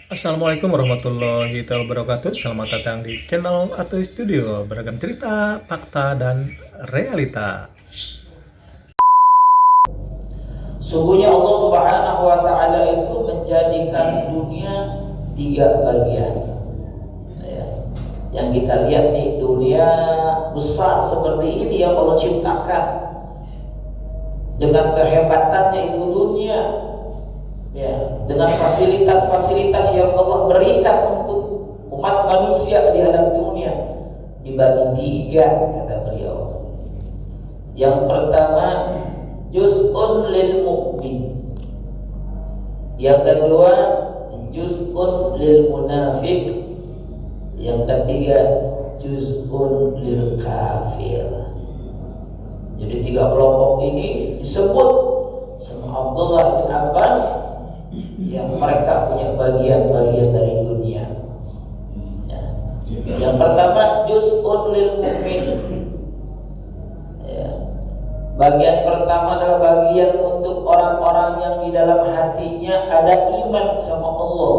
Assalamualaikum warahmatullahi wabarakatuh. Selamat datang di channel atau studio beragam cerita, fakta, dan realita. Sungguhnya Allah Subhanahu wa Ta'ala itu menjadikan dunia tiga bagian. Ya. Yang kita lihat nih, dunia besar seperti ini yang Allah ciptakan dengan kehebatannya itu dunia. Ya, dengan fasilitas-fasilitas yang Allah berikan untuk umat manusia di alam dunia dibagi tiga, kata beliau. Yang pertama, juz'un lil mu'min. Yang kedua, juz'un lil munafik. Yang ketiga, juz'un lil kafir. Jadi tiga kelompok ini disebut sama Abdullah bin Abbas yang mereka punya bagian-bagian dari dunia. Ya. Yang pertama, juz'un lil mu'min. Ya. Bagian pertama adalah bagian untuk orang-orang yang di dalam hatinya ada iman sama Allah.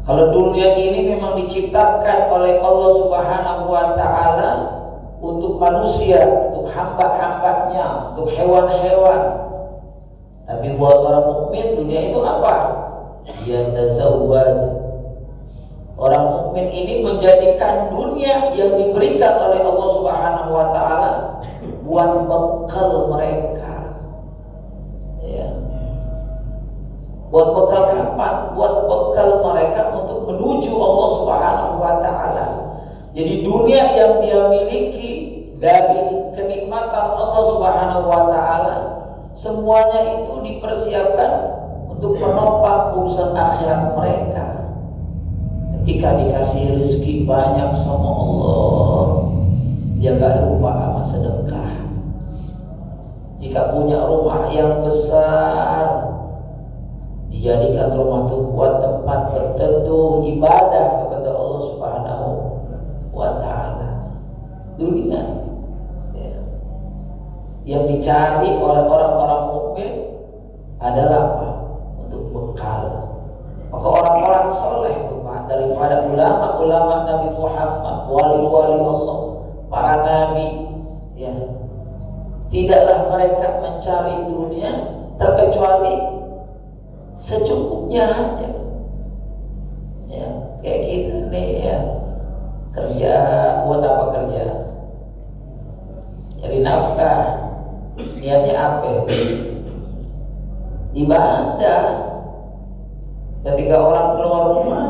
Kalau dunia ini memang diciptakan oleh Allah Subhanahu wa Ta'ala untuk manusia, untuk hamba-hambanya, untuk hewan-hewan. Tapi buat orang mukmin dunia itu apa? Yatazawwad. Orang mukmin ini menjadikan dunia yang diberikan oleh Allah Subhanahu wa Ta'ala buat bekal mereka. Ya. Buat bekal kapan? Buat bekal mereka untuk menuju Allah Subhanahu wa Ta'ala. Jadi dunia yang dia miliki dari kenikmatan Allah Subhanahu wa Ta'ala, semuanya itu dipersiapkan untuk menopang urusan akhirat mereka. Ketika dikasih rezeki banyak sama Allah, dia gak lupa sama sedekah. Jika punya rumah yang besar, dijadikan rumah itu buat tempat berteduh ibadah kepada Allah Subhanahu wa Ta'ala. Dunia yang dicari oleh orang-orang mukmin adalah apa? Untuk bekal. Maka orang-orang soleh itu Pak, daripada ulama-ulama Nabi Muhammad, wali-wali Allah, para nabi, ya, tidaklah mereka mencari dunia terkecuali secukupnya aja. Ya, kayak kita nih ya, kerja buat apa kerja? Cari nafkah. Niatnya apa? Ibadah. Ketika orang keluar rumah,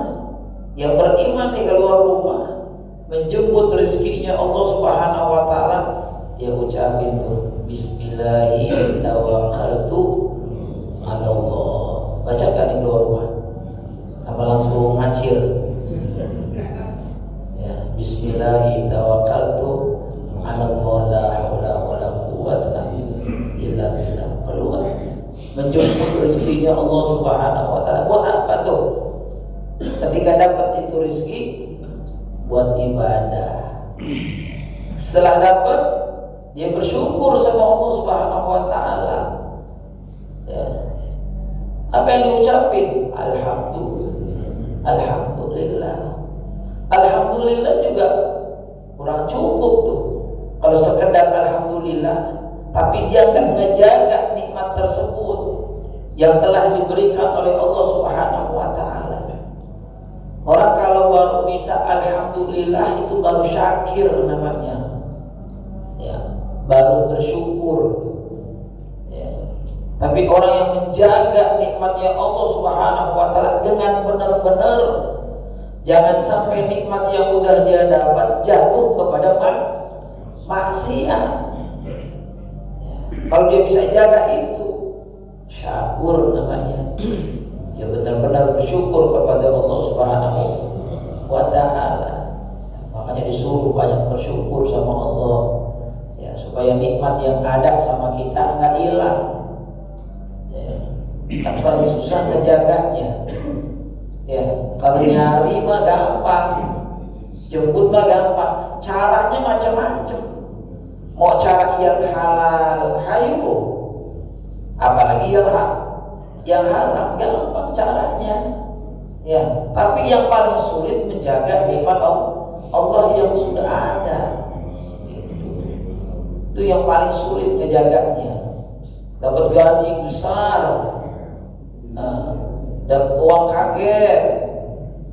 yang beriman di keluar rumah, menjemput rezekinya Allah Subhanahu wa Ta'ala, dia ucapin tuh Bismillahirrahmanirrahim tawakkaltu 'ala Allah. Bacakan di keluar rumah. Apa langsung ngacir? Ya, Bismillahirrahmanirrahim tawakkaltu 'ala Allah la haula wala quwwata illa billah. Perlu menjemput rezekinya Allah Subhanahu wa Ta'ala. Buat apa tuh? Ketika dapat itu rezeki, buat ibadah. Setelah dapat, dia bersyukur sama Allah Subhanahu wa Ta'ala. Ya. Apa yang diucapin? Alhamdulillah. Alhamdulillah. Alhamdulillah juga kurang cukup tuh. Kalau sekedar alhamdulillah, tapi dia akan menjaga nikmat tersebut yang telah diberikan oleh Allah Subhanahu wa Ta'ala. Orang kalau baru bisa alhamdulillah itu baru syakir namanya. Ya, baru bersyukur. Ya. Tapi orang yang menjaga nikmatnya Allah Subhanahu wa Ta'ala dengan benar-benar, jangan sampai nikmat yang udah dia dapat jatuh kepada maksiat. Kalau dia bisa jaga itu, syakur namanya. Dia benar-benar bersyukur kepada Allah Subhanahu wa Ta'ala. Makanya disuruh banyak bersyukur sama Allah, ya, supaya nikmat yang ada sama kita nggak hilang. Ya. Tapi paling susah ngejaganya. Ya, kalau nyari mah gampang, jemput mah gampang. Caranya macam-macam. Mau cara yang halal, hayu. Apalagi yang yang haram gampang caranya. Ya, tapi yang paling sulit menjaga nikmat Allah yang sudah ada. Itu yang paling sulit ngejaganya. Dapat gaji besar, dapat uang kaget,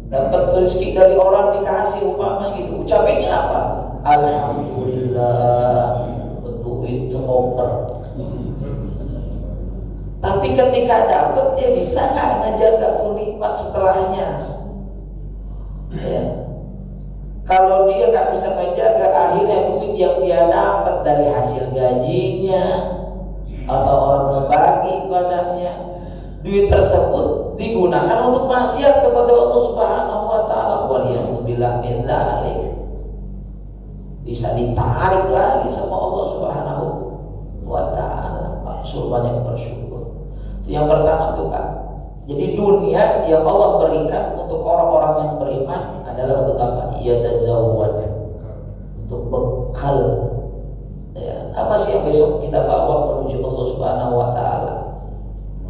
dapat rezeki dari orang dikasih umpama gitu. Ucapinnya apa? Alhamdulillah, betul semoga. Tapi ketika dapat, dia bisa nggak ngejaga tuh nikmat setelahnya? Ya. Kalau dia nggak bisa ngejaga, akhirnya duit yang dia dapat dari hasil gajinya atau orang membagi padanya, duit tersebut digunakan untuk maksiat kepada Allah Subhanahu wa taala. Waliyahumillah min dzalik. Bisa ditarik lagi sama Allah Subhanahu wa taala. Maksud banyak bersyukur. Yang pertama tuh Pak. Jadi dunia yang Allah berikan untuk orang-orang yang beriman adalah untuk apa? Yatazawwad, untuk bekal. Ya, apa sih yang besok kita bawa menuju Allah Subhanahu wa taala?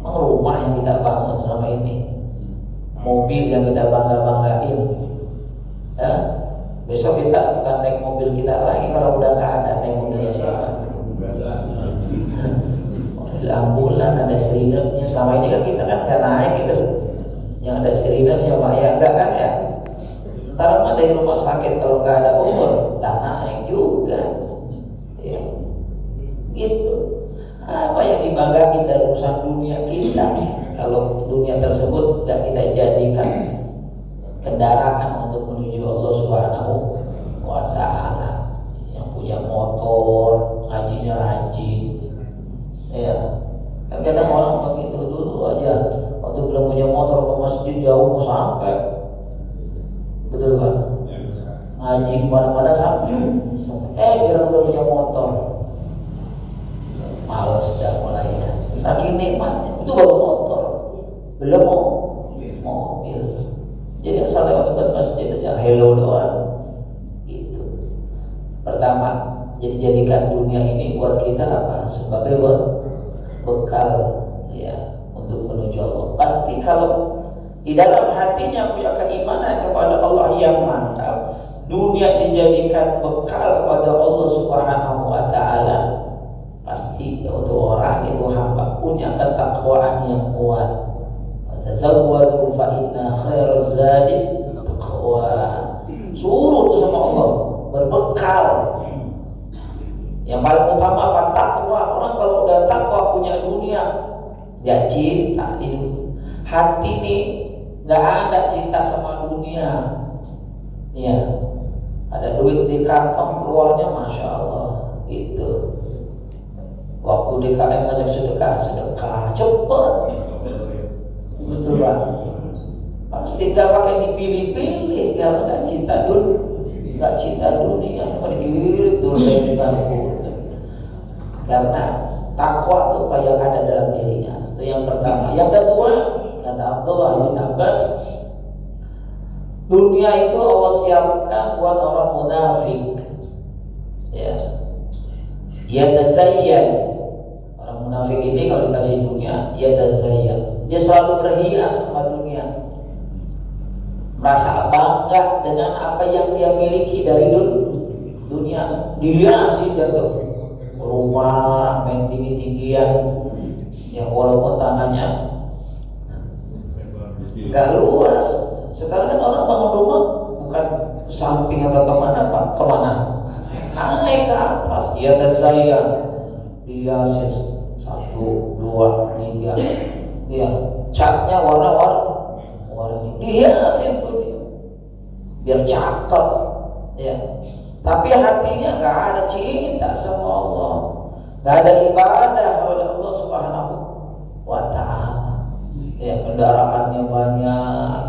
Rumah yang kita bangun selama ini, mobil yang kita bangga-banggain. Ya, besok kita akan naik mobil kita lagi kalau udah nggak ada, naik mobilnya siapa? Ambulan ada siripnya. Selama ini kan kita kan nggak naik gitu, yang ada siripnya Pak ya, enggak kan ya? Ntar kan dari rumah sakit kalau nggak ada umur, tak naik juga, ya. Gitu. Apa yang dibanggain dari urusan dunia kita, kalau dunia tersebut nggak kita jadikan kendaraan untuk menuju Allah Subhanahu wa taala. Yang punya motor, ngajinya rajin. Ya, kan kadang orang begitu dulu aja waktu belum punya motor ke masjid jauh mau sampai, betul Pak? Ngaji kemana-mana sampai, kira udah punya motor, males sudah mulainya. Saking nikmatnya, itu baru motor, belum mau mobil. Jadi asal lewat depan masjid aja hello doang. Itu pertama. Jadi jadikan dunia ini buat kita apa? Sebagai bekal ya untuk menuju Allah. Pasti kalau di dalam hatinya punya keimanan kepada Allah yang mantap, dunia dijadikan bekal kepada Allah Subhanahu wa taala, pasti untuk orang itu hamba punya ketakwaan yang kuat. Tazawwadu fa inna khairaz zadi taqwa. Suruh itu sama Allah berbekal. Yang paling utama apa? Takwa. Orang kalau udah takwa punya dunia, dia cinta di dunia. Hati nih nggak ada cinta sama dunia. Ya, ada duit di kantong keluarnya, masya Allah. Itu. Waktu DKM ngajak sedekah cepet. Betul Pak. Pasti nggak pakai dipilih-pilih karena nggak cinta dunia, cuma digirit dulu dengan karena takwa itu yang ada dalam dirinya. Itu yang pertama. Yang kedua, kata Abdullah bin Abbas, dunia itu Allah siapkan buat orang munafik. Ya, yatazayyan. Orang munafik ini kalau dikasih dunia, yatazayyan. Dia selalu berhias sama dunia, merasa bangga dengan apa yang dia miliki dari dunia. Dia sih jatuh rumah main tinggi-tinggian, ya walaupun tanahnya gak luas. Sekarang kan orang bangun rumah bukan samping atau kemana Pak? Kemana? Naik ke atas. Dia tersayang, dia 1, 2, 3, dia catnya warna-warni, dihiasin tuh dia biar cakep, ya. Tapi hatinya nggak ada cinta sama Allah, nggak ada ibadah kepada Allah Subhanahu wa taala. Ya, kendaraannya banyak,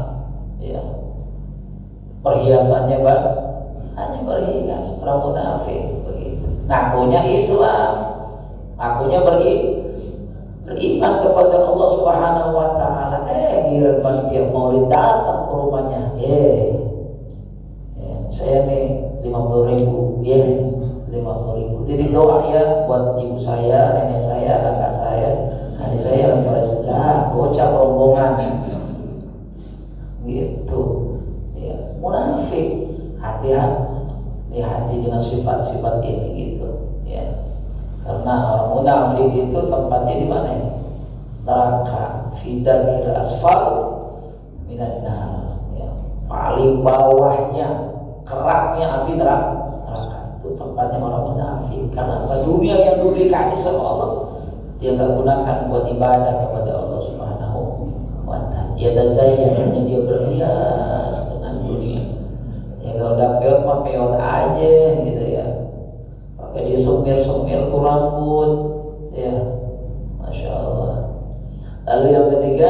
ya, perhiasannya banyak, hanya berhias. Orang munafik begitu. Ngakunya Islam, ngakunya beriman kepada Allah Subhanahu wa taala. Giliran panitia Maulid datang ke rumahnya, saya nih 50.000, ya 50.000. Titip doa ya buat ibu saya, nenek saya, kakak saya. Adik saya lagi pada lah, bocah rombongan gitu. Ya, munafik. Hati-hati dengan sifat-sifat ini gitu. Ya, karena orang munafik itu tempatnya di mana ini? Neraka. Fidarkil asfal minan nar. Ya, paling bawahnya, keraknya api neraka. Itu tempatnya orang munafik. Karena dunia yang dulu dikasih sama Allah, dia nggak gunakan buat ibadah kepada Allah Subhanahu wa Ta'ala. Ya tazayyan, dia berhias dengan dunia. Ya kalau udah peot mah peot aja gitu ya. Pakai dia sumir tuh rambut, ya, masya Allah. Lalu yang ketiga,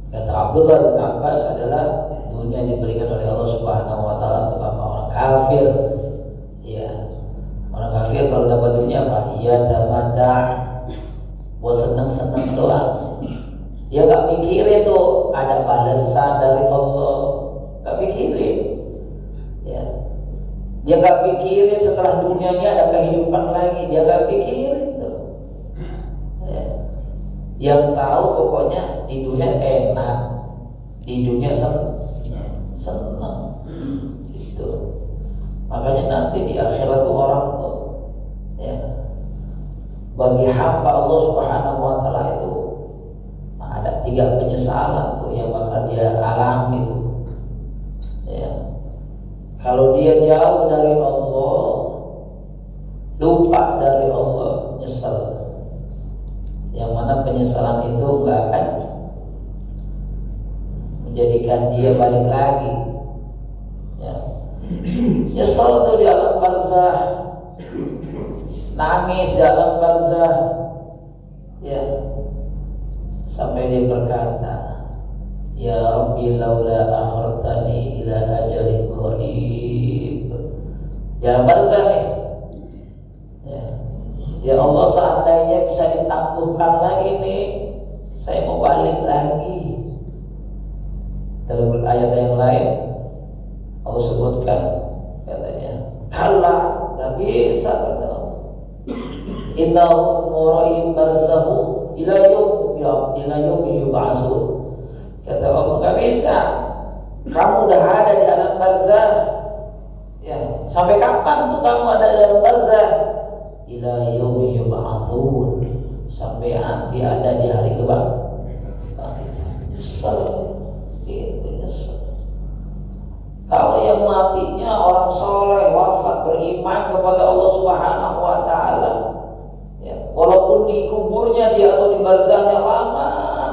kata Abdullah bin Abbas adalah dunia diberikan oleh Allah Subhanahu wa Ta'ala untuk orang kafir. Ya, orang kafir kalau dapat dunia apa? Ya tamata, buat seneng-seneng doang. Dia gak mikirin tuh ada balasan dari Allah, gak pikirin. Ya, dia gak pikirin setelah dunianya ada kehidupan lagi, dia gak pikirin tuh. Ya. Yang tahu pokoknya di dunia enak, di dunia senang, gitu. Makanya nanti di akhirat tuh orang tuh, ya, bagi hamba Allah Subhanahu wa Ta'ala itu ada 3 penyesalan tuh yang bakal dia alami tuh. Ya. Kalau dia jauh dari Allah, lupa dari Allah, nyesel. Yang mana penyesalan itu gak akan menjadikan dia balik lagi. Ya. Nyesel tuh di alam barzah, nangis di alam barzah, ya, sampai dia berkata, ya Rabbi laula akhartani ila ajalin qarib. Ya barzah nih. Ya Allah, seandainya bisa ditangguhkan lagi nih, saya mau balik lagi. Dalam ayat yang lain Allah sebutkan, katanya, kalla, gak bisa, kata Allah. Innahum mura'in barzahu ila yawmi yub'atsun. Kata Allah, gak bisa. Kamu udah ada di alam barzah. Ya, sampai kapan tuh kamu ada di alam barzah? Ila yaumi yub'atsun, sampai nanti ada di hari kebangkitan. Nyesel, gitu, nyesel. Kalau yang matinya orang soleh, wafat beriman kepada Allah Subhanahu wa Ta'ala, ya, walaupun di kuburnya dia atau di barzahnya lama,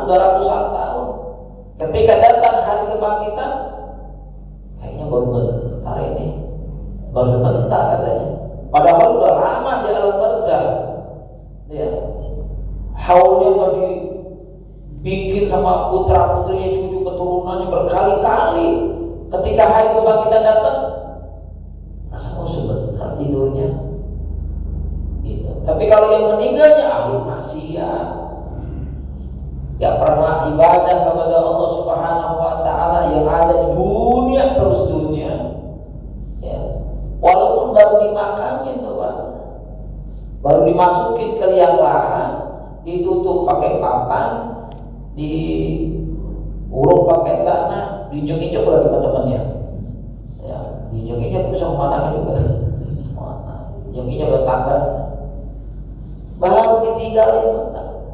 udah ratusan tahun, ketika datang hari kebangkitan, kayaknya baru bentar ini, baru bentar katanya. Padahal udah lama di alam barzah. Ya. Haulnya udah dibikin sama putra-putrinya, cucu keturunannya berkali-kali. Ketika hari kebangkitan datang, masa mau sebentar tidurnya? Gitu. Tapi kalau yang meninggalnya ahli maksiat, gak pernah ibadah kepada Allah Subhanahu wa Ta'ala, yang ada di dunia terus dunia. Ya. Walaupun baru dimakamin tuh Pak, baru dimasukin ke liang lahat, ditutup pakai papan, diuruk pakai tanah, diinjek-injek lagi teman-temannya. Ya, diinjek-injek bisa kemana juga. Injek-injek ke tangga, baru ditinggalin bentar.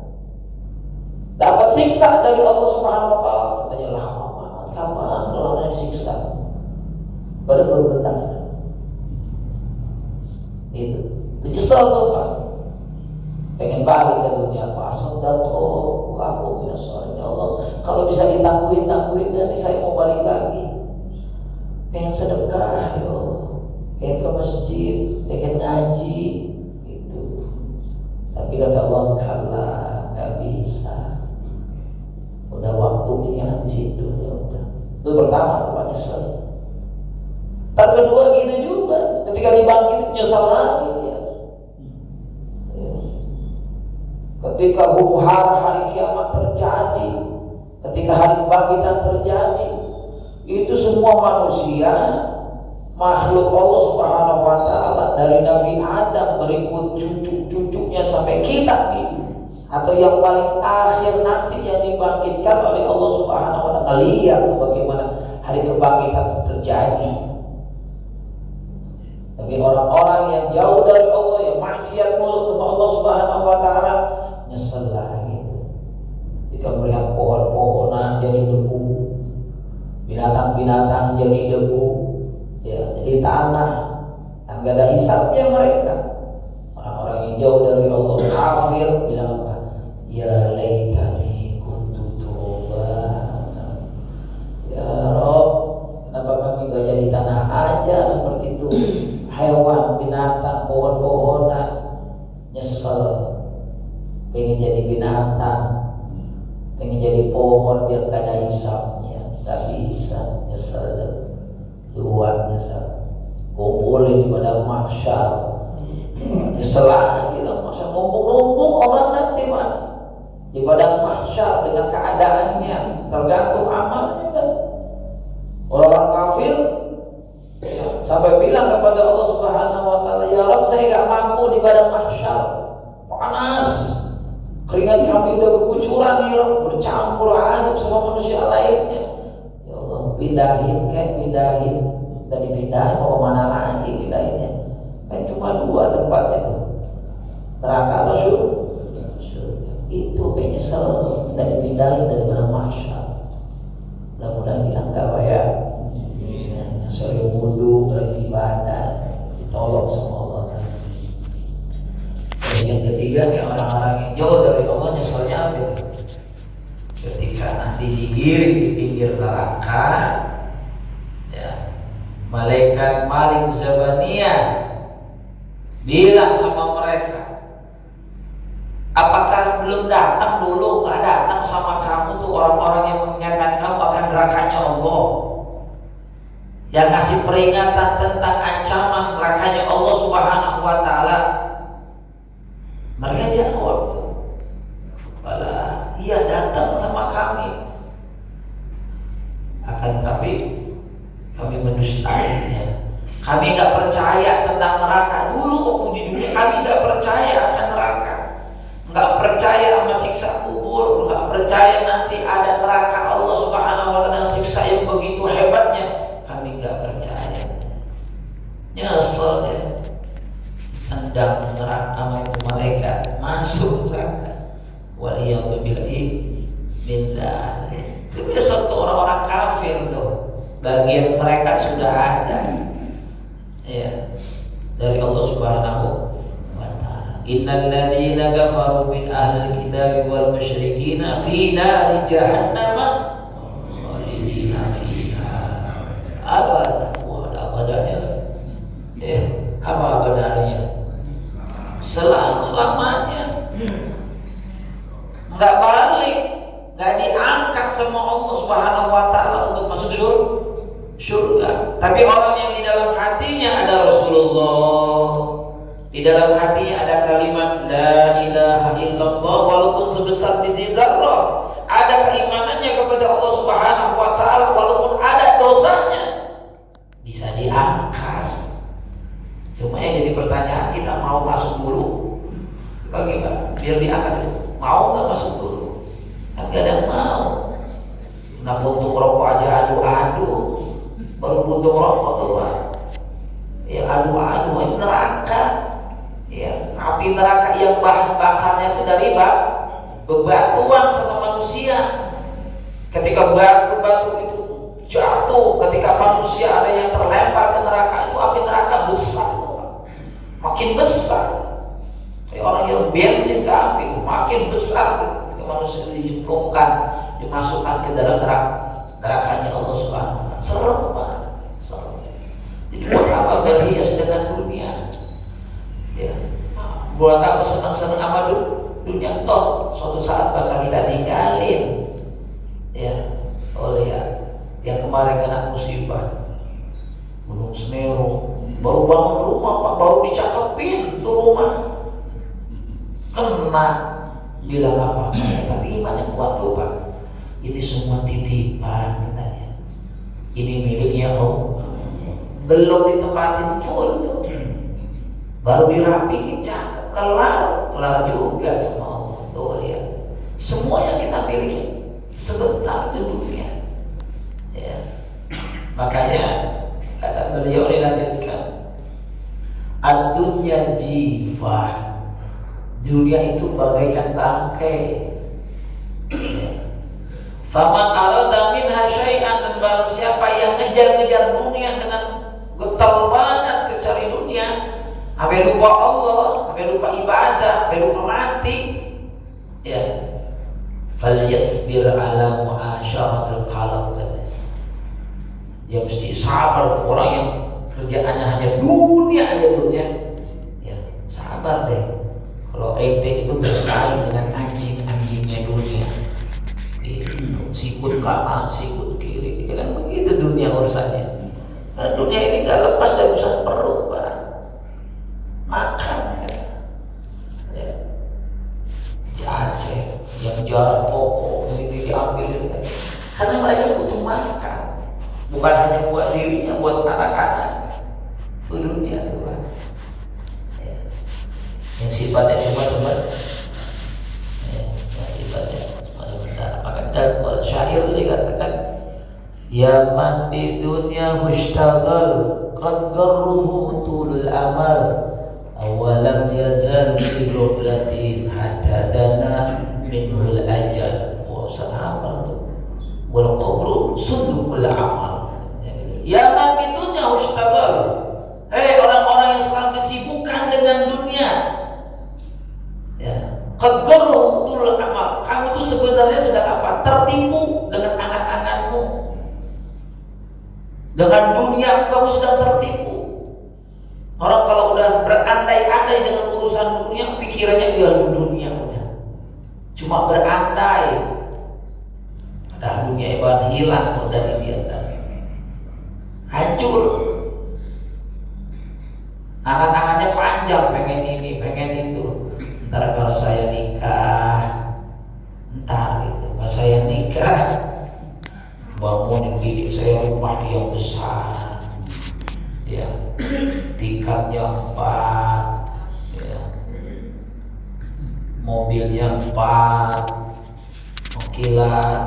Dapat siksa dari Allah Subhanahu wa Ta'ala, katanya lama banget, kapan kelarnya disiksa? Padahal baru bentar. Itu nyesel tuh Pak, pengen balik ke dunia Pak. Sodako, aku nyesel, ya Allah, kalau bisa ditangguhin dan saya mau balik lagi. Pengen sedekah, ya, pengen ke masjid, pengen ngaji, gitu. Tapi kata Allah, kalah, nggak bisa. Udah waktunya di situ, ya udah. Itu pertama tuh Pak, nyesel. Tak kedua gitu juga, ketika dibangkit nyesal lagi dia. Ya. Ketika huru-hara hari kiamat terjadi, ketika hari kebangkitan terjadi, itu semua manusia, makhluk Allah Subhanahu wa Ta'ala, dari Nabi Adam berikut cucu-cucunya sampai kita nih, atau yang paling akhir nanti yang dibangkitkan oleh Allah Subhanahu wa taala. Lihat bagaimana hari kebangkitan itu terjadi. Tapi orang-orang yang jauh dari Allah, yang maksiat mulut sama Allah Subhanahu wa taala, nyesel lagi. Jika melihat pohon-pohonan jadi debu, binatang-binatang jadi debu, ya, jadi tanah, kan gak ada hisabnya mereka. Orang-orang yang jauh dari Allah, kafir, bilang apa? Ya laitani kuntu turaba. Ya Rob, kenapa kami gak jadi tanah aja seperti itu? Hewan, binatang, pohon-pohonan, nyesel, pengen jadi binatang, pengen jadi pohon biar gak ada hisabnya, gak bisa, nyesel deh, luar nyesel, kumpulin di padang mahsyar, nyesel lagi lah, masa numpuk-numpuk orang nanti mah di padang mahsyar dengan keadaannya, tergantung amalnya kan. Orang kafir sampai bilang kepada Allah Subhanahu wa taala, ya Rabb, saya gak mampu di padang mahsyar, panas, keringat kami udah berkucuran ya Rabb, bercampur aduk sama manusia lainnya. Ya Allah, pindahin, dan dipindahin, mau kemana lagi pindahinnya? Kan cuma dua tempatnya tuh, neraka atau surga. Itu penyesal minta dipindahin dari padang mahsyar. Mudah-mudahan kita enggak ya. Sering wudu, rajin ibadah, ditolong sama Allah. Dan yang ketiga nih, orang-orang yang jauh dari Allah nyeselnya apa? Ketika nanti digiring di pinggir neraka, ya, malaikat Malik Zabaniyah bilang sama mereka, apakah belum datang dulu, nggak datang sama kamu tuh orang-orang yang mengingatkan kamu akan nerakanya Allah, yang ngasih peringatan tentang ancaman nerakanya Allah Subhanahu wa taala? Mereka jawab, "Bala, iya datang sama kami. Akan tapi kami mendustainya. Kami nggak percaya tentang neraka. Dulu waktu di dunia kami nggak percaya akan neraka, nggak percaya sama siksa kubur, nggak percaya nanti ada neraka Allah Subhanahu wa taala dengan siksa yang begitu hebatnya. Kami nggak percaya." Nyesel ya, hendak neraka sama itu malaikat masuk neraka. Waliyadzubillahi min dzalik. Itu biasa tuh orang-orang kafir tuh, bagian mereka sudah ada, ya, dari Allah Subhanahu wa taala. Innal ladzina kafaru min ahlil kitabi wal musyrikin fi nari jahannam khalidina fiha abada wa abadanya. Apa abadanya? Selama-lamanya. Enggak balik, enggak diangkat sama Allah Subhanahu wa taala untuk masuk surga. Tapi orang yang di dalam hatinya ada Rasulullah, di dalam hatinya ada kalimat la ilaha illallah, walaupun sebesar biji zarrah, ada keimanannya kepada Allah Subhanahu wa taala, walaupun ada dosanya, bisa diangkat. Cuma yang jadi pertanyaan, kita mau masuk dulu bagaimana biar diangkat itu? Mau nggak masuk dulu? Kan gak ada yang mau. Nah, puntung rokok aja adu-adu, baru puntung rokok tuh Pak, ya adu-adu, ini neraka, ya, api neraka yang bahan bakarnya itu dari bebatuan sama manusia. Ketika batu-batu itu jatuh, ketika manusia ada yang terlempar ke neraka, itu api neraka besar, makin besar. Kayak orang yang bensin ke api itu makin besar. Ketika manusia itu dijemplungkan, dimasukkan ke dalam nerakanya Allah Subhanahu wa taala. Serem banget, serem. Jadi buat apa berhias dengan dunia? Ya, buat apa senang-senang sama dunia? Toh suatu saat bakal kita tinggalin. Ya, oleh yang kemarin kena musibah Gunung Semeru, baru bangun rumah Pak, baru dicakepin tuh rumah, kena, bilang apa? Tapi iman yang kuat tuh Pak, ini semua titipan katanya, ini miliknya Allah, belum ditempatin full tuh, baru dirapiin, cakep, kelar juga sama Allah. Tuh lihat, semua yang kita miliki sebentar di dunia. Ya. Makanya kata beliau dilanjutkan, ad-dunya jifah, dunia itu bagaikan bangkai. Faman arada minha syai'an, dan barang siapa yang ngejar-ngejar dunia dengan getol banget ke cari dunia, sampai lupa Allah, sampai lupa ibadah, sampai lupa mati, ya, falyasbir ala mu'asyaratil qalb. Ya mesti sabar tuh orang yang kerjaannya hanya dunia aja dunia. Ya, sabar deh. Kalau ente itu bersaing dengan anjing-anjingnya dunia, sikut kanan, sikut kiri, ya kan begitu dunia urusannya. Karena dunia ini nggak lepas dari urusan perut, Pak. Makan, ya. Di Aceh, yang jarak toko ini diambilin, karena mereka butuh makan, bukan hanya buat dirinya, buat anak-anak. Itu dunia tuh, Pak. Ya. Yang sifatnya cuma sebentar, ya, yang sifatnya cuma sebentar. Maka dan syair itu dikatakan, ya man di dunya mushtagal qad garruhu tulul amal awalam yazal fi ghaflatin hatta dana minhul ajal. Wah, sahabat tuh. Wal qabru sundukul amal. Ya man di dunya mushtagal, hei orang-orang yang selalu disibukkan dengan dunia, ya, qad garruhu tulul amal, kamu tuh sebenarnya sedang apa? Tertipu dengan angan-anganmu. Dengan dunia kamu sedang tertipu. Orang kalau udah berandai-andai dengan urusan dunia, pikirannya ya dunia udah. Cuma berandai. Padahal dunia ibarat hilang dari dia tadi. Hancur. Angan-angannya panjang, pengen ini, pengen itu. Ntar kalau saya nikah, ntar gitu. Kalau saya nikah, bangunin bidik saya rumah yang besar, ya, tingkatnya 4, ya, mobilnya 4, mokilan.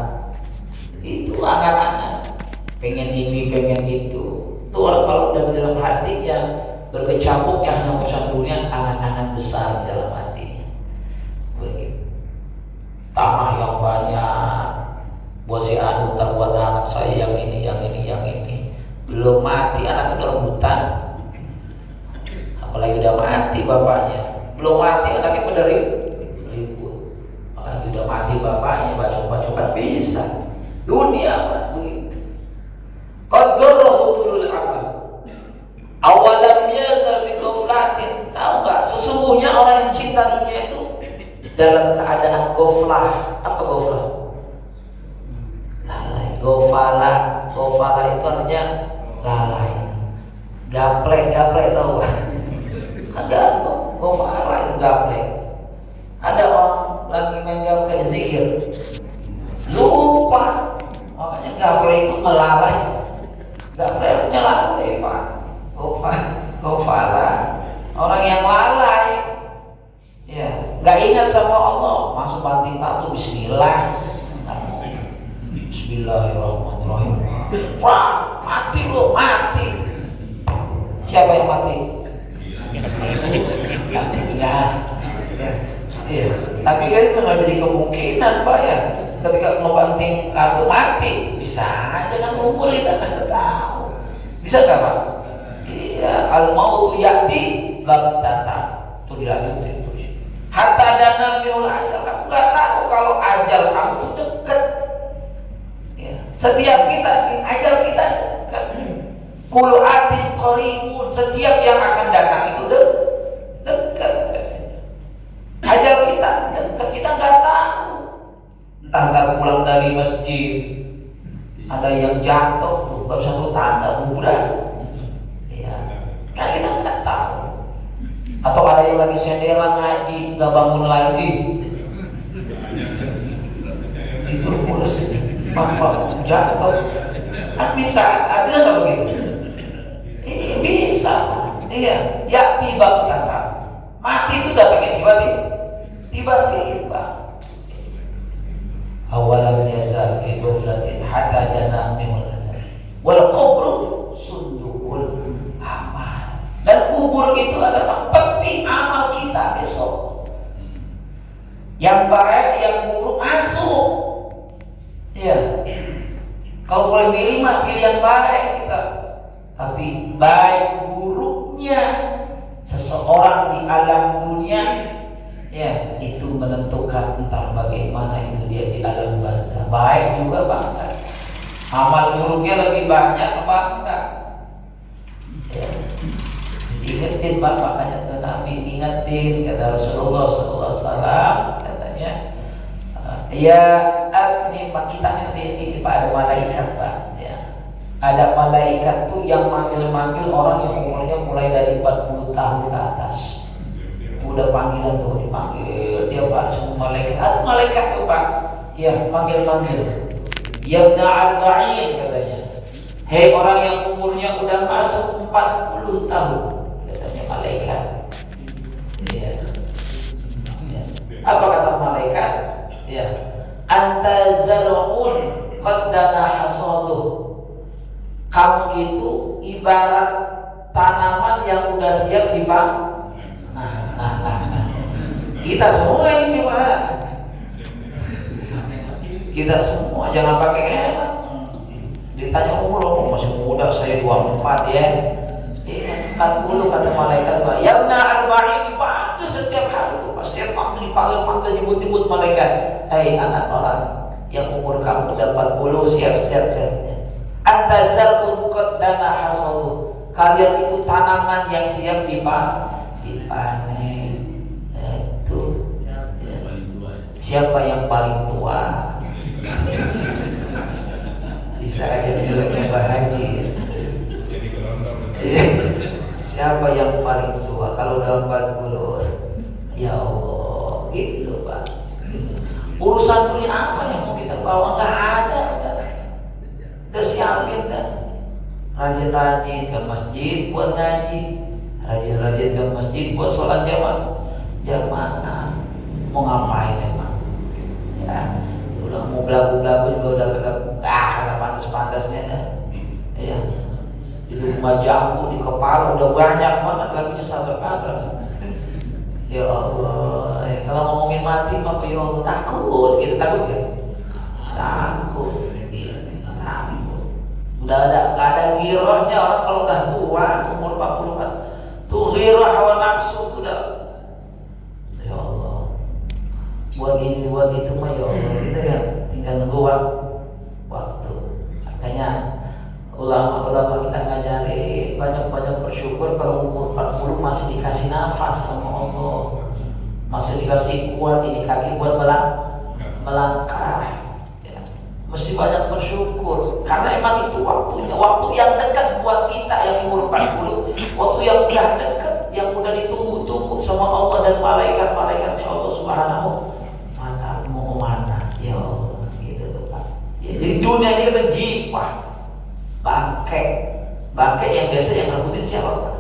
Itu angan-angan, pengen ini, pengen itu. Itu orang kalau udah dalam hatinya berkecamuknya hanya urusan dunia, angan-angan besar dalam hatinya. Begitu. Tanah yang banyak, buat si anu, buat anak saya yang ini, yang ini, yang ini. Belum mati anak itu rebutan, apalagi udah mati bapaknya. Belum mati anaknya udah ribut. Apalagi udah mati bapaknya, bacok-bacokan bisa. Dunia apa begitu. Qad garrahu tulul amal awalam yazal fi ghaflatin. Tahu nggak, sesungguhnya orang yang cinta dunia itu dalam keadaan ghaflah. Apa ghaflah? Lalai. Gofala itu artinya lalai. Gaplek tahu kan? Ada gofala itu gaplek. Ada orang lagi main gaplek zikir, lupa. Makanya gaplek itu melalai. Gaplek artinya lalai, Pak. Gofala orang yang lalai, ya, nggak ingat sama Allah. Masuk banting kartu Bismillah. Bismillahirrahmanirrahim. Wah, mati lo, mati. Siapa yang mati? Ya. Iya. Tapi kan itu nggak jadi kemungkinan, Pak, ya. Ketika ngebanting kartu mati, bisa aja kan umur kita nggak tahu. Bisa nggak, Pak? Iya. Al mautu yati lam tata. Itu dilanjutin terus. Hatta dana miul ajal. Kamu nggak tahu kalau ajal kamu tuh deket. Ya. Setiap kita, ajal kita dekat. Kullu atin qaribun, setiap yang akan datang itu dekat. Ajal kita dekat, kita nggak tahu. Entah pulang dari masjid, ada yang jatuh tuh, baru 1 tanda bubrah. Ya, kan kita nggak tahu. Atau ada yang lagi senderan ngaji, nggak bangun lagi. Itu mulus ini. Bapak jatuh, kan bisa nggak begitu? Bisa, iya. Ya tiba kita mati itu datangnya tiba-tiba, tiba-tiba awalam yazal fi ghaflatin hatta dana minul ajal wal qabru sundukul amal. Dan kubur itu adalah peti amal kita besok. Yang baik, yang buruk masuk. Ya. Kalau boleh milih mah pilih yang baik kita. Tapi baik buruknya seseorang di alam dunia, ya itu menentukan entar bagaimana itu dia di alam barzah. Baik juga apa enggak? Amal buruknya lebih banyak apa enggak? Ya. Ingetin Pak, makanya tuh Nabi ingetin, kata Rasulullah SAW, katanya ya ini Pak, kita ini Pak, ada malaikat Pak ya. Ada malaikat tuh yang manggil-manggil orang yang umurnya mulai dari 40 tahun ke atas. Itu udah panggilan tuh, dipanggil tiap hari semua malaikat. Ada malaikat tuh Pak, ya panggil-panggil. Ya arba'in katanya. Hei orang yang umurnya udah masuk 40 tahun, katanya malaikat. Ya. Ya. Apa kata malaikat? Ya. Anta zar'un qaddana hasaduh. Kamu itu ibarat tanaman yang udah siap dipanen. Nah. Kita semua ini Pak. Kita semua jangan pakai enak. Ditanya umur masih muda, saya 24 ya. Ini 40 kata malaikat Pak. Ya arba'in dipanggil setiap hari itu Pak. Setiap waktu dipanggil nyebut malaikat. Hei anak orang yang umur kamu udah 40, siap-siap kerja. Anta zar'un qaddana hasadu. Kalian itu tanaman yang siap dipanen. Itu ya. Siapa yang paling tua? Bisa aja bilangnya Pak Haji. Siapa yang paling tua? Kalau udah 40, ya Allah, gitu Pak. Urusan dunia apa yang mau kita bawa? Nggak ada. Udah siapin kan, rajin-rajin ke masjid buat ngaji, rajin-rajin ke masjid buat sholat jamaah. Mau ngapain emang? Ya, udah mau belagu-belagu juga udah kagak pantas-pantasnya dah. Ya, di rumah jambu di kepala udah banyak banget lagunya sabar kabar. Ya Allah, ya, kalau ngomongin mati mah ya Allah takut, kita takut kan? Takut. Udah ada girahnya orang kalau udah tua umur 40 kan tuh girah hawa nafsu tuh udah ya Allah buat ini buat itu mah ya Allah kita kan tinggal nunggu waktu. Makanya ulama kita ngajarin banyak bersyukur kalau umur 40 masih dikasih nafas sama Allah, masih dikasih kuat ini kaki buat melangkah. Mesti banyak bersyukur karena emang itu waktunya, waktu yang dekat buat kita yang umur 40, waktu yang udah dekat, yang udah ditunggu-tunggu sama Allah dan malaikat-malaikatnya Allah Subhanahu wa ta'ala. Mau mana ya Allah gitu tuh Pak. Jadi dunia ini kan jifah, bangkai yang biasa yang rebutin siapa Pak?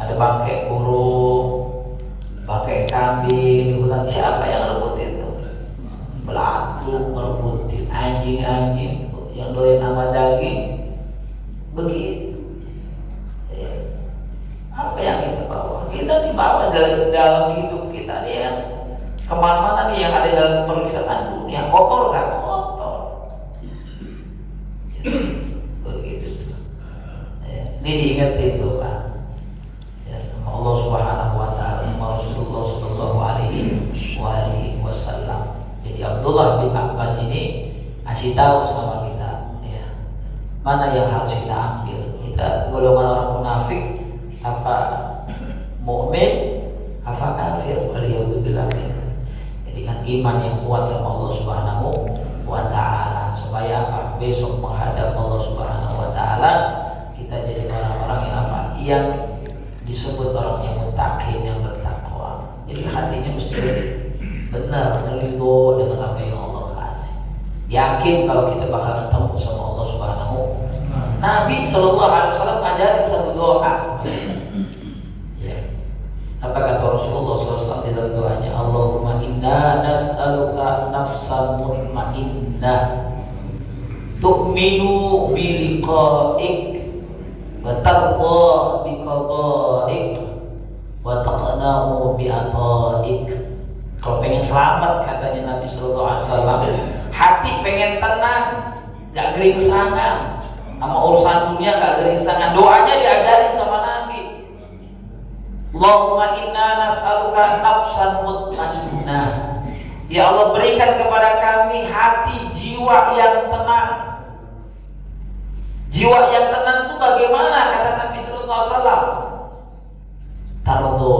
Ada bangkai burung, bangkai kambing di hutan, siapa yang rebutin tuh? Belatung ngerebutin, anjing-anjing yang doyan sama daging, begitu. Ya. Apa yang kita bawa? Kita dibawa dalam hidup kita nih yang kemana-mana nih yang ada dalam perut kita kan dunia kotor kan kotor. Begitu. Ya. Ini diingetin tuh Pak. Ya, sama Allah Subhanahu wa ta'ala, sama Rasulullah sallallahu alaihi wasallam. Jadi Abdullah bin Abbas ini kasih tahu sama kita, ya, mana yang harus kita ambil. Kita golongan orang munafik, apa mukmin, apa kafir. Waliyadzubillah. Jadi kan iman yang kuat sama Allah Subhanahu wa ta'ala supaya apa? Besok menghadap Allah Subhanahu wa ta'ala kita jadi orang-orang yang apa? Yang disebut orang yang muttaqin, yang bertakwa. Jadi hatinya mesti benar, ridho dengan apa yang Allah kasih. Yakin kalau kita bakal ketemu sama Allah Subhanahu. Nabi Sallallahu Alaihi Wasallam ngajarin satu doa. Ya. Apa kata Rasulullah SAW di dalam doanya? Allahumma inna nas'aluka nafsan mutmainnah tu'minu bi liqa'ik wa tarda bi qada'ik wa taqna'u bi ata'ik. Kalau pengen selamat, katanya Nabi SAW, hati pengen tenang, gak geringsangan sama urusan dunia, gak geringsangan, doanya diajarin sama Nabi. Allahumma inna nas'aluka nafsan mutmainnah. Ya Allah, berikan kepada kami hati, jiwa yang tenang. Jiwa yang tenang itu bagaimana? Kata Nabi sallallahu alaihi wasallam, tardo,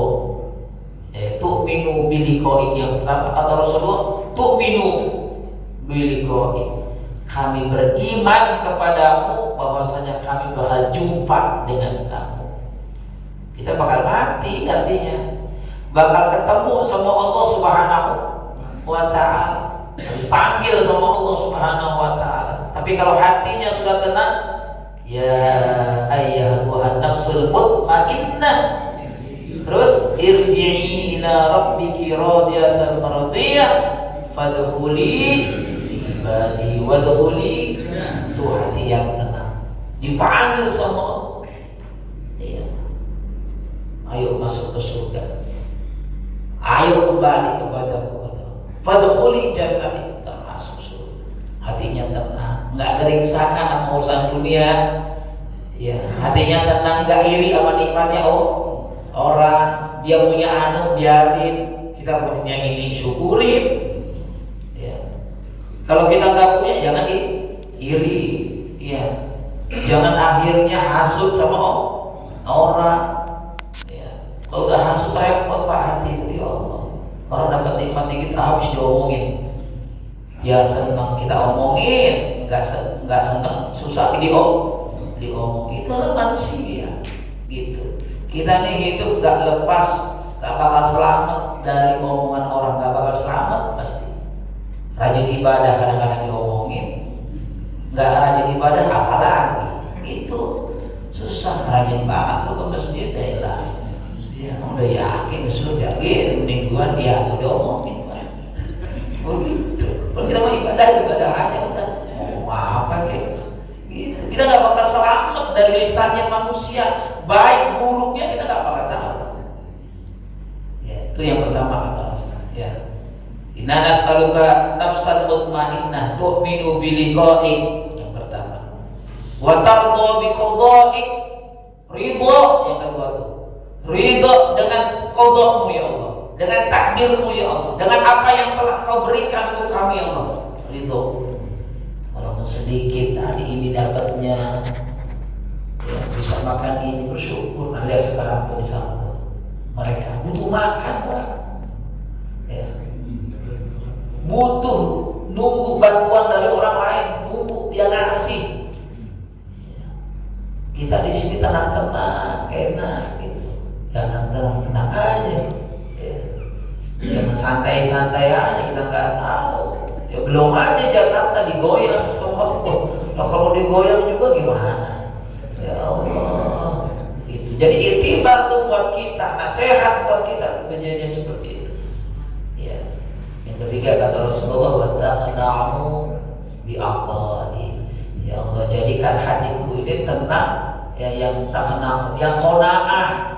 tu'minu biliqa'i. Yang pertama kata Rasulullah, tu'minu biliqa'i. Kami beriman kepadamu bahwasanya kami bakal jumpa dengan kamu. Kita bakal mati, artinya bakal ketemu sama Allah Subhanahu wa ta'ala, dipanggil sama Allah Subhanahu wa ta'ala. Tapi kalau hatinya sudah tenang, ya ayyatuhan nafsul mutmainnah, terus irji'i ila rabbiki radiyatan maradiyah fadkhuli ibadi wadkhuli. Itu hati yang tenang, dipanggil sama Allah. Iya. Ayo masuk ke surga, ayo kembali kepadaku, fadkhuli jannati, termasuk surga. Hatinya tenang, nggak geringsangan sama urusan dunia. Ya, hatinya tenang, nggak iri sama nikmatnya orang. Dia punya anu, biarin. Kita punya ini, syukurin. Ya. Kalau kita nggak punya, jangan iri. Ya. Jangan akhirnya hasut sama orang. Kalau udah hasut repot Pak hati itu, ya Allah. Orang dapat nikmat dikit habis diomongin. Ya senang kita omongin, nggak senang susah diomong. Itu manusia, gitu. Kita nih hidup nggak lepas, nggak bakal selamat dari omongan orang, nggak bakal selamat pasti. Rajin ibadah kadang-kadang diomongin, nggak rajin ibadah apalagi. Itu susah. Rajin banget lu ke masjid deh lah. Ya, udah yakin, sudah yakin, mingguan ya tuh diomongin, begitu. Kalau kita mau ibadah aja udah. Mau apa kayak gitu. Kita nggak bakal selamat dari lisannya manusia, baik buruknya kita nggak bakal tahu. Ya, itu yang pertama kata Rasulullah. Ya, inna nas'aluka nafsan mutmainnah tu'minu biliqa'ik. Yang pertama. Wa tarda bi qada'ik. Ridha. Yang kedua tuh, ridha dengan qada'mu ya Allah, dengan takdirmu ya Allah, dengan apa yang telah kau berikan untuk kami ya Allah. Ridha. Walaupun sedikit hari ini dapatnya, ya, bisa makan ini bersyukur. Nah, lihat sekarang tuh di sana mereka butuh makan Pak. Ya. Butuh nunggu bantuan dari orang lain, nunggu dia ngasih. Ya. Kita di sini tenang-tenang, enak gitu. Jangan tenang-tenang aja, ya. Jangan santai-santai aja, kita nggak tahu. Ya belum aja Jakarta digoyang semua. Nah, kalau digoyang juga gimana? Ya Allah. Gitu. Jadi itibar tuh buat kita, nasihat buat kita tuh kejadian seperti itu. Ya. Yang ketiga kata Rasulullah, wa taqna'u bi aqali. Ya Allah, jadikan hatiku ini tenang, ya, yang taqna'u, yang qanaah.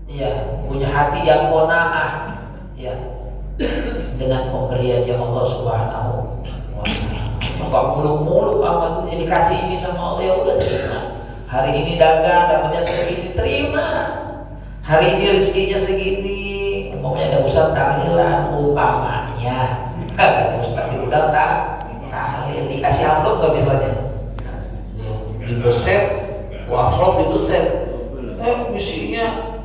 Ya, punya hati yang qanaah, ya, dengan pemberian yang Allah Subhanahu wa ta'ala. Enggak muluk-muluk apa tuh, jadi kasih ini sama Allah, ya udah terima. Hari ini dagang dapatnya segini, terima. Hari ini rezekinya segini, umpamanya ada ustaz tahlilan, umpamanya ada ustaz diundang tahlil, dikasih amplop nggak biasanya? Dibeset, amplop dibeset, isinya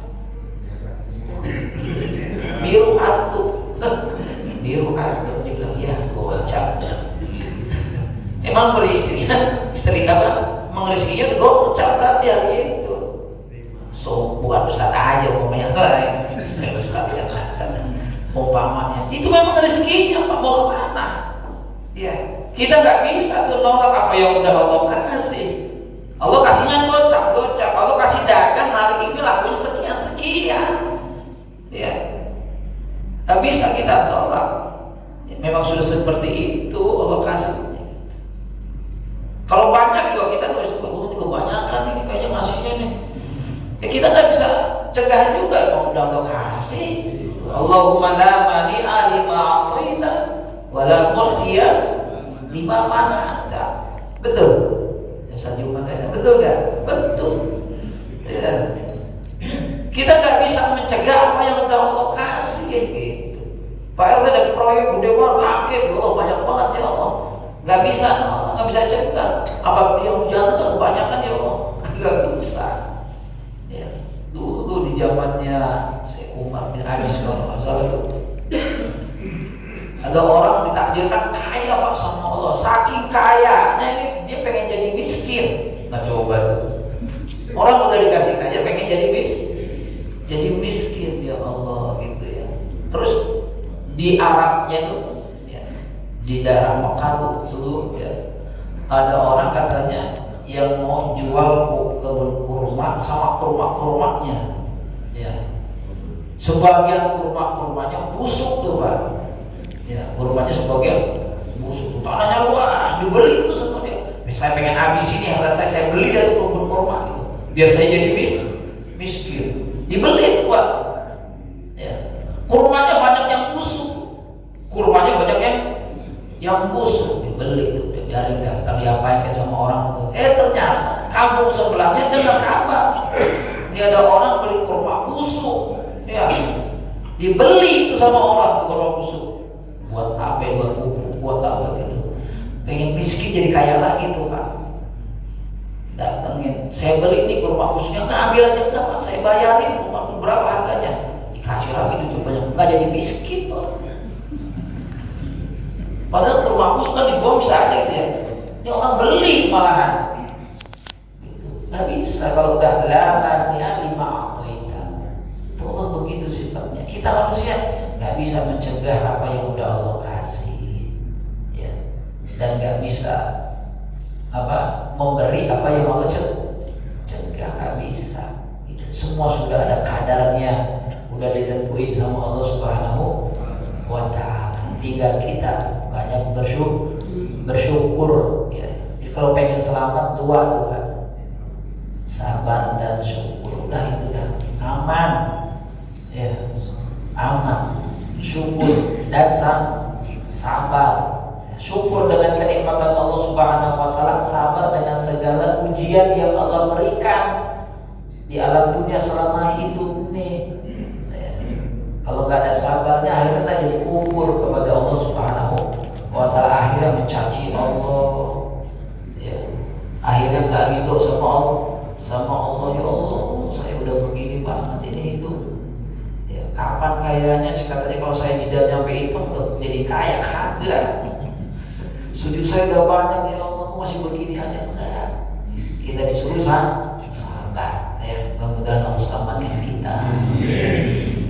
biru atu, biru atu. Dia bilang ya gocap. Emang beristrinya, istri apa? Emang rezekinya gocap berarti hari itu. So bukan ustaz aja, umpamanya lain. Saya ustaz yang katakan umpamanya itu memang rezekinya Pak, mau kemana? Ya kita nggak bisa tuh nolak apa yang udah Allah kasih. Allah kasihnya gocap. Allah kasih dagang hari ini lakunya sekian. Kalau banyak juga kita nggak bisa, oh ini kebanyakan ini kayaknya ngasihnya nih. Ya kita nggak bisa cegah juga, kalau udah Allah kasih. Allahumma la mani'a lima a'taita wa la mu'tiya lima mana'ta. Betul? Ya sanjungan ya, betul nggak? Betul. Ya. Kita nggak bisa mencegah apa yang udah Allah kasih gitu. Pak RT ada proyek gede banget, kaget, ya Allah banyak banget ya Allah. Nggak bisa, Allah nggak bisa cegah. Apa yang jangan kebanyakan ya Allah? Nggak bisa. Ya. Dulu di zamannya Syekh Umar bin Aziz kalau nggak salah itu, ada orang ditakdirkan kaya Pak sama Allah, saking kayanya ini dia pengen jadi miskin. Nah coba tuh, orang udah dikasih kaya pengen jadi miskin ya Allah gitu ya. Terus di Arabnya tuh, ya, di daerah Mekah tuh dulu ya, ada orang katanya yang mau jual kebun kurma sama kurma-kurmanya, ya. Sebagian kurma-kurmanya busuk tuh Pak, ya, kurmanya sebagian busuk, tanahnya luas, dibeli itu semua dia. Saya pengen habis ini harta saya beli dah tuh kebun kurma gitu, biar saya jadi miskin. Dibeli itu Pak, ya. Kurmanya banyak yang busuk, kurmanya banyak yang busuk, dibeli itu, biarin dah, ntar diapain kayak sama orang itu. Ternyata kampung sebelahnya dengar kabar, ini ada orang beli kurma busuk, ya, dibeli itu sama orang tuh kurma busuk. Buat apa? Buat pupuk, buat apa gitu? Pengen miskin jadi kaya lagi tuh Pak. Datengin, saya beli ini kurma busuknya, nggak ambil aja enggak Pak, saya bayarin kurma berapa harganya, dikasih lagi itu banyak, nggak jadi miskin tuh. Padahal kurma busuk kan dibuang bisa aja gitu ya. Ini orang beli malahan. Nggak bisa kalau udah laman ya lima a'taita. Itu Allah begitu sifatnya. Kita manusia nggak bisa mencegah apa yang udah Allah kasih, ya. Dan nggak bisa memberi apa yang Allah cegah, nggak bisa. Itu semua sudah ada kadarnya, udah ditentuin sama Allah Subhanahu wa Ta'ala. Tinggal kita banyak bersyukur, ya. Jadi kalau pengen selamat dua tuh kan, sabar dan syukur, udah itu dah aman, ya, aman, syukur dan sabar. Syukur dengan kenikmatan Allah Subhanahu wa Ta'ala, sabar dengan segala ujian yang Allah berikan di alam dunia selama hidup nih. Kalau nggak ada sabarnya, akhirnya kita jadi kufur kepada Allah Subhanahu wa Ta'ala, akhirnya mencaci Allah, ya. Akhirnya nggak ridho sama Allah, ya Allah, saya udah begini banget ini hidup, ya. Kapan kayanya? Katanya kalau saya tidak nyampe itu jadi kaya, kagak. Sujud saya udah banyak, ya Allah, kok masih begini aja? Enggak. Kita disuruh sabar, ya. Mudah-mudahan Allah selamatkan kita.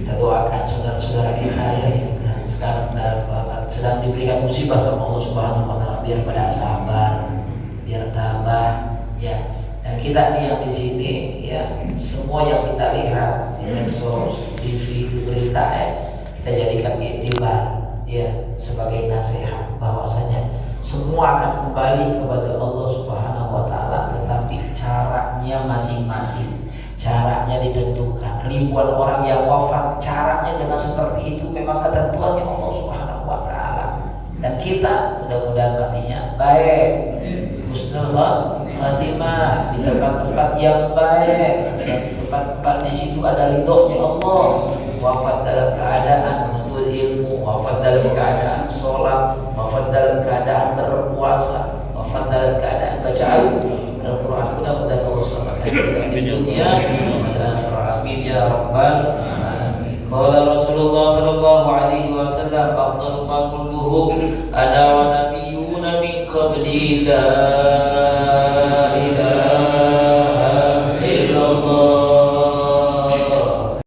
Kita doakan saudara-saudara kita ya yang sekarang sedang diberikan musibah sama Allah Subhanahu wa Ta'ala, biar pada sabar, biar tabah, ya. Dan kita nih yang di sini ya, semua yang kita lihat di medsos, TV, berita kita jadikan iktibar, ya, sebagai nasihat bahwasanya semua akan kembali kepada Allah Subhanahu wa Ta'ala, tetapi caranya masing-masing. Caranya ditentukan. Ribuan orang yang wafat, caranya dengan seperti itu memang ketentuannya Allah Subhanahu wa Ta'ala. Dan kita mudah-mudahan matinya baik, husnul khatimah, di tempat-tempat yang baik, dan di tempat-tempat di situ ada ridhonya Allah. Wafat dalam keadaan menuntut ilmu, wafat dalam keadaan sholat, wafat dalam keadaan berpuasa, wafat dalam keadaan baca Al-Quran. Mudah-mudahan Allah selamatkan kita di dunia dan akhirat. Amin ya rabbal alamin. Qala Rasulullah sallallahu alaihi wasallam, afdalu ma qultuhu ana wa nabiyyuna min qabli la